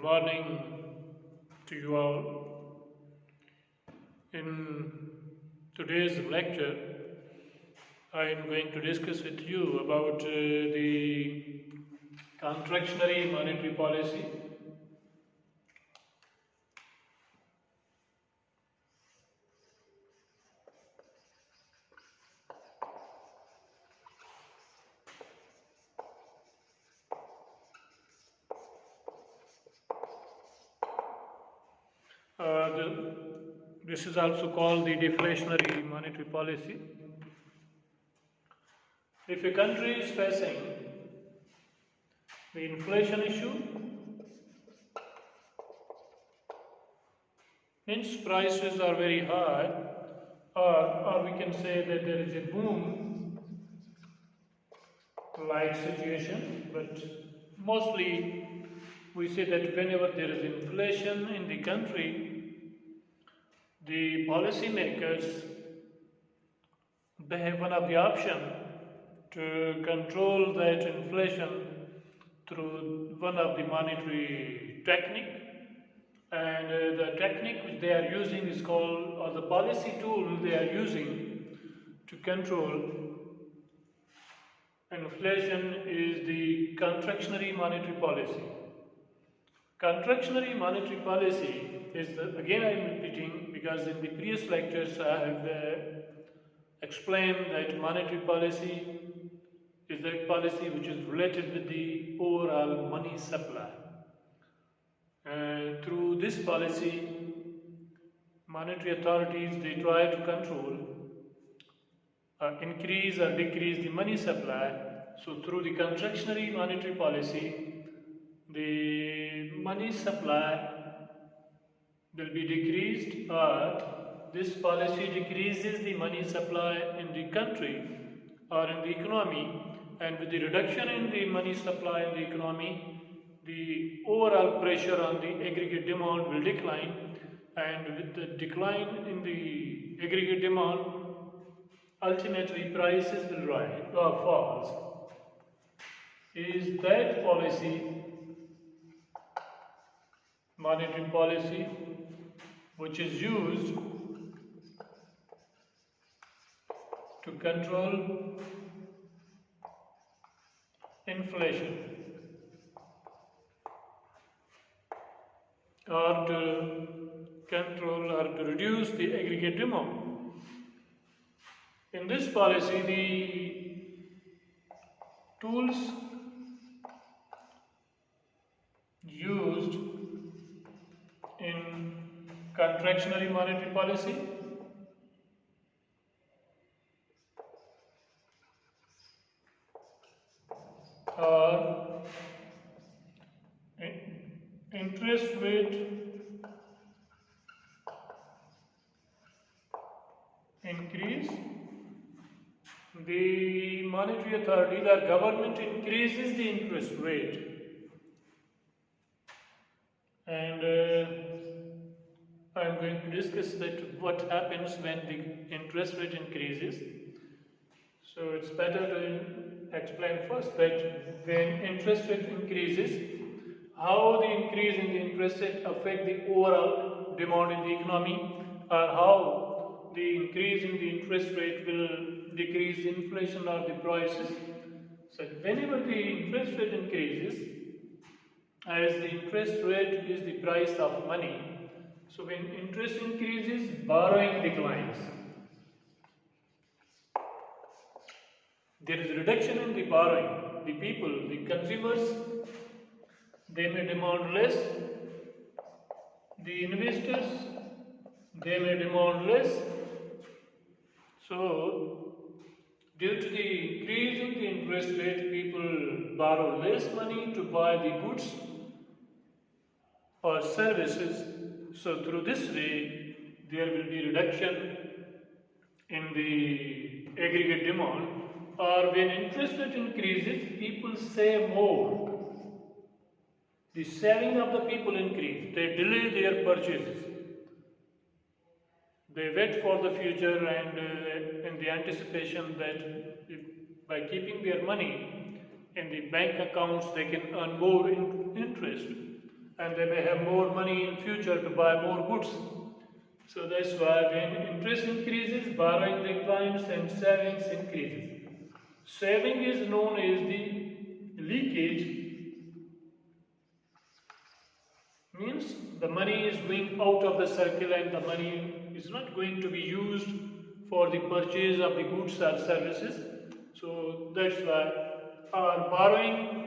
morning to you all. In today's lecture, I am going to discuss with you about the contractionary monetary policy. This is also called the deflationary monetary policy. If a country is facing the inflation issue, means prices are very high, or we can say that there is a boom like situation, but mostly we say that whenever there is inflation in the country, the policy makers, they have one of the option to control that inflation through one of the monetary technique, and the technique which they are using is called, or the policy tool they are using to control inflation is the contractionary monetary policy. Contractionary monetary policy is, again I am repeating because in the previous lectures I have explained that monetary policy is that policy which is related with the overall money supply. Through this policy, monetary authorities, they try to control, increase or decrease the money supply. So through the contractionary monetary policy, the money supply will be decreased, or this policy decreases the money supply in the country or in the economy, and with the reduction in the money supply in the economy, the overall pressure on the aggregate demand will decline, and with the decline in the aggregate demand, ultimately prices will rise or falls. Is that policy, monetary policy, which is used to control inflation or to control or to reduce the aggregate demand. In this policy, the tools used in contractionary monetary policy are interest rate increase. The monetary authority, the government increases the interest rate, and I am going to discuss that what happens when the interest rate increases. So it's better to explain first that when interest rate increases, how the increase in the interest rate affect the overall demand in the economy, or how the increase in the interest rate will decrease inflation or the prices. So whenever the interest rate increases, as the interest rate is the price of money, so when interest increases, borrowing declines. There is a reduction in the borrowing. The people, the consumers, they may demand less. The investors, they may demand less. So, due to the increase in the interest rate, people borrow less money to buy the goods or services. So, through this way, there will be reduction in the aggregate demand. Or when interest rate increases, people save more. The saving of the people increase. They delay their purchases. They wait for the future, and in the anticipation that by keeping their money in the bank accounts, they can earn more interest. and they may have more money in future to buy more goods. So that's why when interest increases, borrowing declines and savings increases. Saving is known as the leakage, means the money is going out of the circle and the money is not going to be used for the purchase of the goods or services. So that's why our borrowing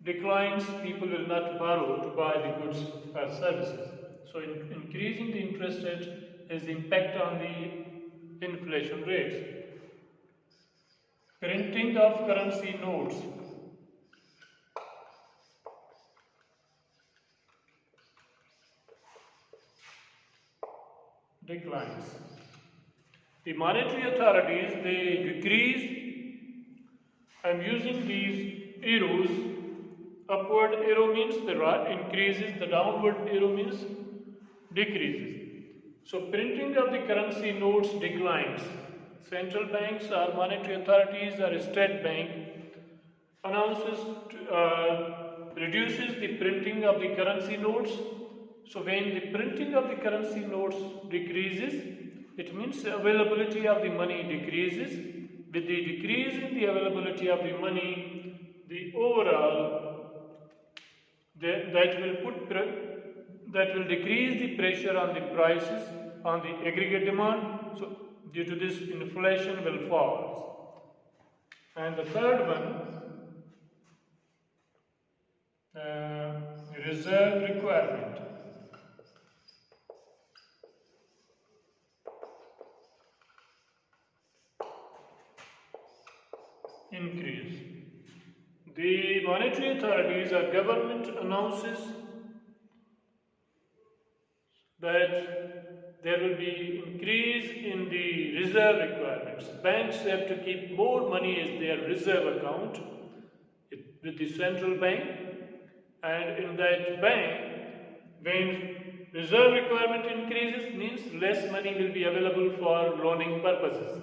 declines, people will not borrow to buy the goods or services. So increasing the interest rate has impact on the inflation rates. Printing of currency notes. Declines. The monetary authorities, they decrease. I'm using these arrows. Upward arrow means the increases, the downward arrow means decreases. So printing of the currency notes declines. Central banks or monetary authorities or state bank announces reduces the printing of the currency notes. So when the printing of the currency notes decreases, it means the availability of the money decreases. With the decrease in the availability of the money, the overall that will decrease the pressure on the prices on the aggregate demand. So due to this, inflation will fall. And the third one, reserve requirement. Increase. The monetary authorities or government announces that there will be increase in the reserve requirements. Banks have to keep more money as their reserve account with the central bank, and in that bank, when reserve requirement increases, means less money will be available for loaning purposes.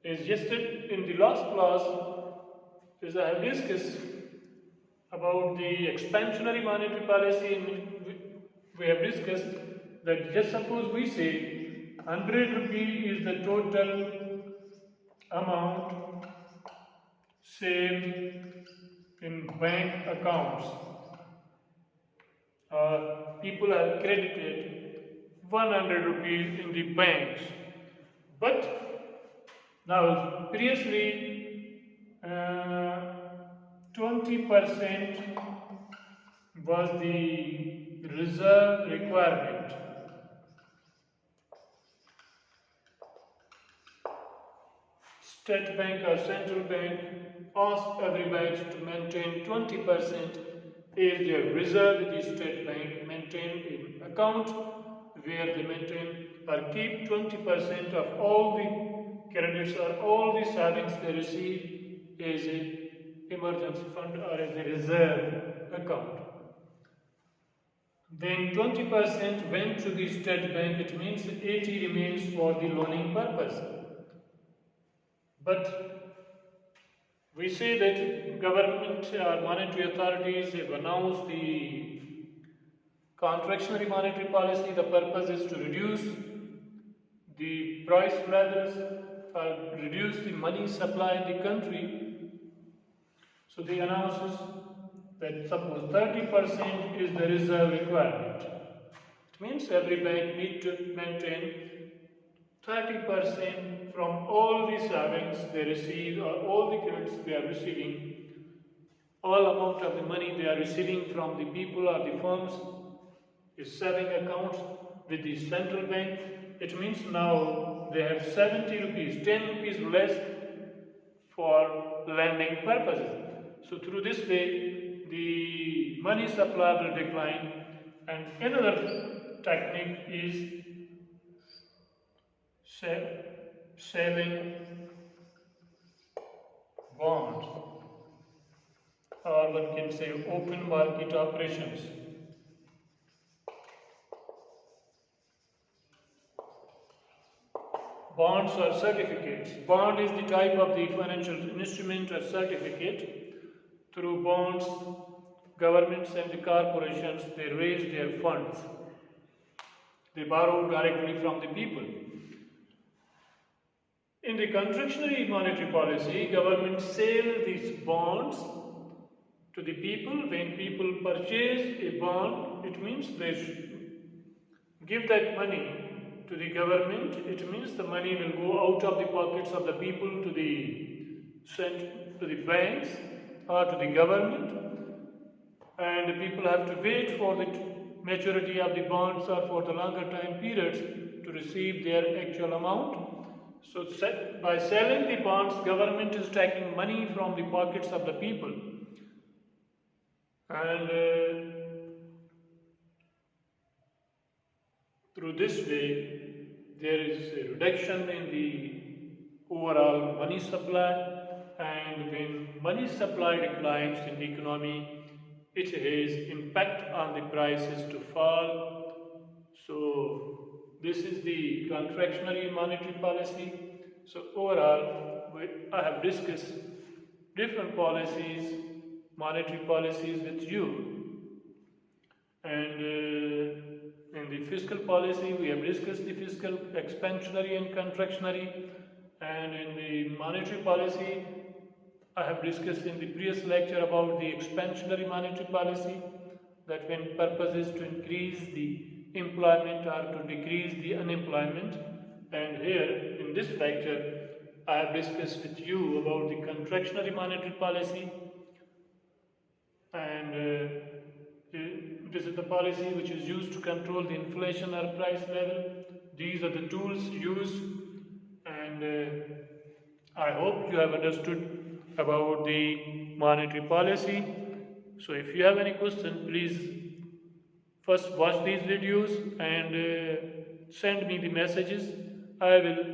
As yesterday in the last class, as I have discussed about the expansionary monetary policy, we have discussed that just suppose we say 100 rupee is the total amount saved in bank accounts. People are credited 100 rupees in the banks, but now previously 20% was the reserve requirement. State bank or central bank asked every bank to maintain 20% as their reserve with the state bank maintained in account, where they maintain or keep 20% of all the credits or all the savings they receive as an emergency fund or as a reserve account. Then 20% went to the state bank, it means 80 remains for the loaning purpose. But we say that government or monetary authorities have announced the contractionary monetary policy. The purpose is to reduce the price levels or reduce the money supply in the country. So they announces that suppose 30% is the reserve requirement. It means every bank needs to maintain 30% from all the savings they receive or all the credits they are receiving, all amount of the money they are receiving from the people or the firms is saving accounts with the central bank. It means now they have 70 rupees, 10 rupees less for lending purposes. So through this way, the money supply will decline. And another technique is selling bonds, or one can say open market operations. Bonds or certificates. Bond is the type of the financial instrument or certificate. Through bonds, governments and the corporations, they raise their funds. They borrow directly from the people. In the contractionary monetary policy, government sell these bonds to the people. When people purchase a bond, it means they give that money to the government. It means the money will go out of the pockets of the people to the banks or to the government, and people have to wait for the maturity of the bonds or for the longer time periods to receive their actual amount. So by selling the bonds, government is taking money from the pockets of the people, and through this way, there is a reduction in the overall money supply, and when money supply declines in the economy, it has impact on the prices to fall. So this is the contractionary monetary policy. So overall, I have discussed different policies, monetary policies with you, and in the fiscal policy, we have discussed the fiscal, expansionary and contractionary, and in the monetary policy, I have discussed in the previous lecture about the expansionary monetary policy, that when purpose is to increase the employment or to decrease the unemployment. And here in this lecture, I have discussed with you about the contractionary monetary policy, and this is the policy which is used to control the inflation or price level. These are the tools used, and I hope you have understood about the monetary policy. So if you have any question, please first watch these videos and send me the messages. I will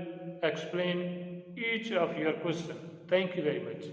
explain each of your questions. Thank you very much.